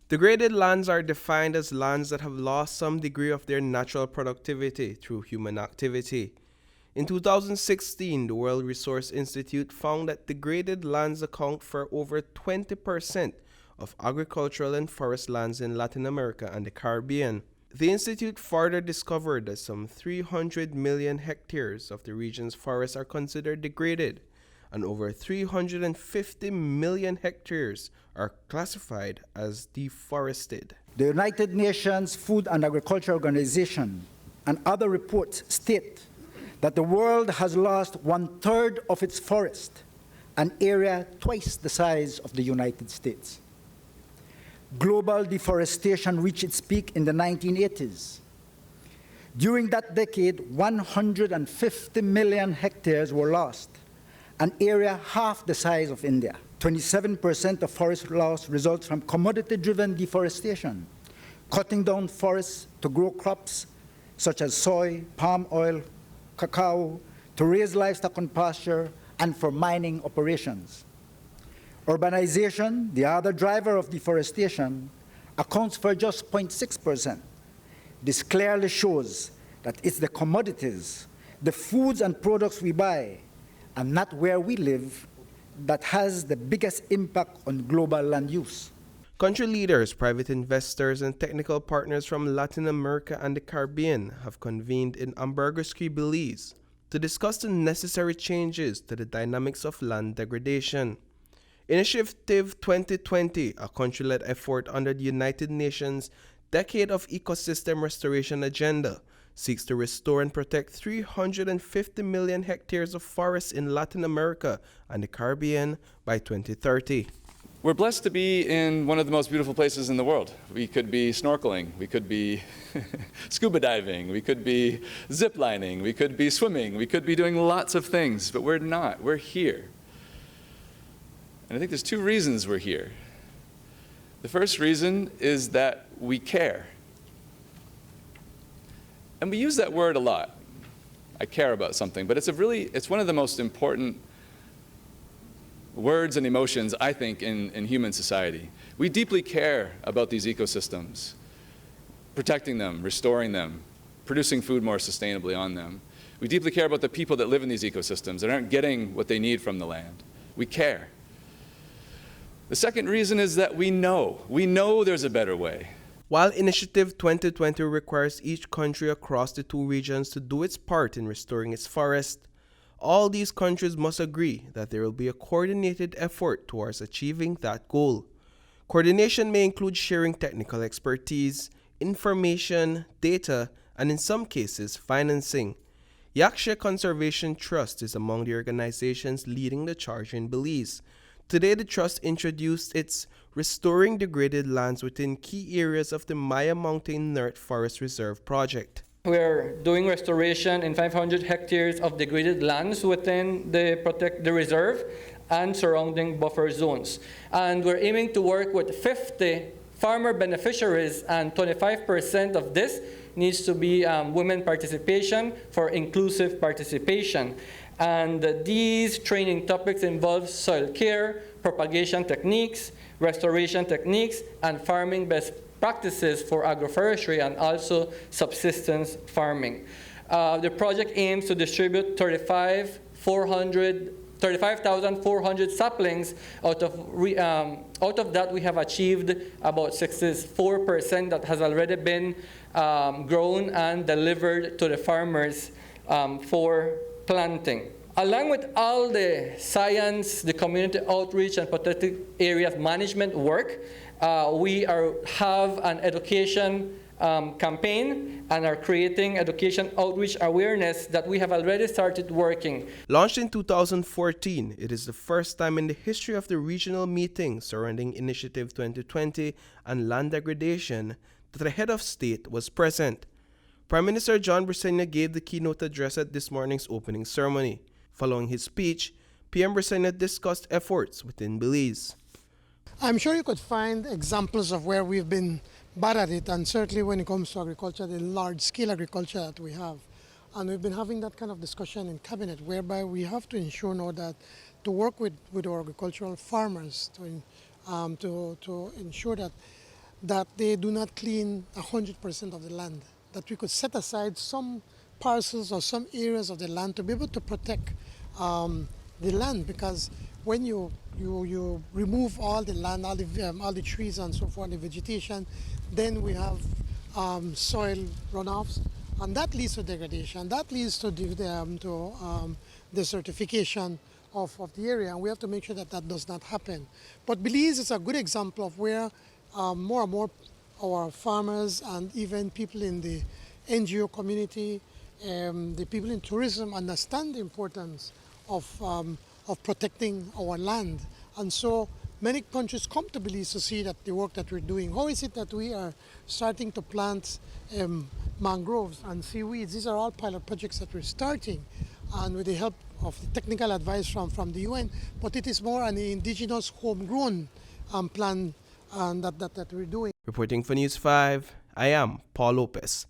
Degraded lands are defined as lands that have lost some degree of their natural productivity through human activity. In 2016, the World Resource Institute found that degraded lands account for over 20% of agricultural and forest lands in Latin America and the Caribbean. The institute further discovered that some 300 million hectares of the region's forests are considered degraded, and over 350 million hectares are classified as deforested. The United Nations Food and Agriculture Organization and other reports state that the world has lost 1/3 of its forest, an area twice the size of the United States. Global deforestation reached its peak in the 1980s. During that decade, 150 million hectares were lost, an area half the size of India. 27% of forest loss results from commodity-driven deforestation, cutting down forests to grow crops such as soy, palm oil, cacao, to raise livestock on pasture, and for mining operations. Urbanization, the other driver of deforestation, accounts for just 0.6%. This clearly shows that it's the commodities, the foods and products we buy, and not where we live, that has the biggest impact on global land use. Country leaders, private investors, and technical partners from Latin America and the Caribbean have convened in Ambergris-Key, Belize, to discuss the necessary changes to the dynamics of land degradation. Initiative 2020, a country-led effort under the United Nations Decade of Ecosystem Restoration Agenda, seeks to restore and protect 350 million hectares of forests in Latin America and the Caribbean by 2030. We're blessed to be in one of the most beautiful places in the world. We could be snorkeling, we could be scuba diving, we could be zip lining, we could be swimming, we could be doing lots of things, but we're not. We're here. And I think there's two reasons we're here. The first reason is that we care. And we use that word a lot. I care about something, but it's one of the most important words and emotions, I think, in human society. We deeply care about these ecosystems, protecting them, restoring them, producing food more sustainably on them. We deeply care about the people that live in these ecosystems that aren't getting what they need from the land. We care. The second reason is that we know there's a better way. While Initiative 2020 requires each country across the two regions to do its part in restoring its forest, all these countries must agree that there will be a coordinated effort towards achieving that goal. Coordination may include sharing technical expertise, information, data, and in some cases, financing. Yaksha Conservation Trust is among the organizations leading the charge in Belize. Today, the Trust introduced its Restoring Degraded Lands Within Key Areas of the Maya Mountain Nert Forest Reserve project. We're doing restoration in 500 hectares of degraded lands within the reserve and surrounding buffer zones. And we're aiming to work with 50 farmer beneficiaries, and 25% of this needs to be women participation for inclusive participation. And these training topics involve soil care, propagation techniques, restoration techniques, and farming best practices for agroforestry and also subsistence farming. The project aims to distribute 35,400 saplings. Out of that, we have achieved about 64% that has already been grown and delivered to the farmers for planting. Along with all the science, the community outreach, and protected areas management work, we have an education campaign and are creating education outreach awareness that we have already started working. Launched in 2014, it is the first time in the history of the regional meeting surrounding Initiative 2020 and land degradation that the head of state was present. Prime Minister John Brisena gave the keynote address at this morning's opening ceremony. Following his speech, PM Brisena discussed efforts within Belize. I'm sure you could find examples of where we've been bad at it, and certainly when it comes to agriculture, the large-scale agriculture that we have. And we've been having that kind of discussion in Cabinet, whereby we have to ensure now that to work with our agricultural farmers to ensure that that they do not clean 100% of the land, that we could set aside some parcels or some areas of the land to be able to protect the land, because when you remove all the land, all the trees and so forth, the vegetation, then we have soil runoffs, and that leads to degradation. That leads to desertification of the area, and we have to make sure that that does not happen. But Belize is a good example of where more and more our farmers and even people in the NGO community, the people in tourism understand the importance of protecting our land. And so many countries come to Belize to see that the work that we're doing. How is it that we are starting to plant mangroves and seaweeds? These are all pilot projects that we're starting, and with the help of the technical advice from the UN, but it is more an indigenous homegrown plan that we're doing. Reporting for News 5, I am Paul Lopez.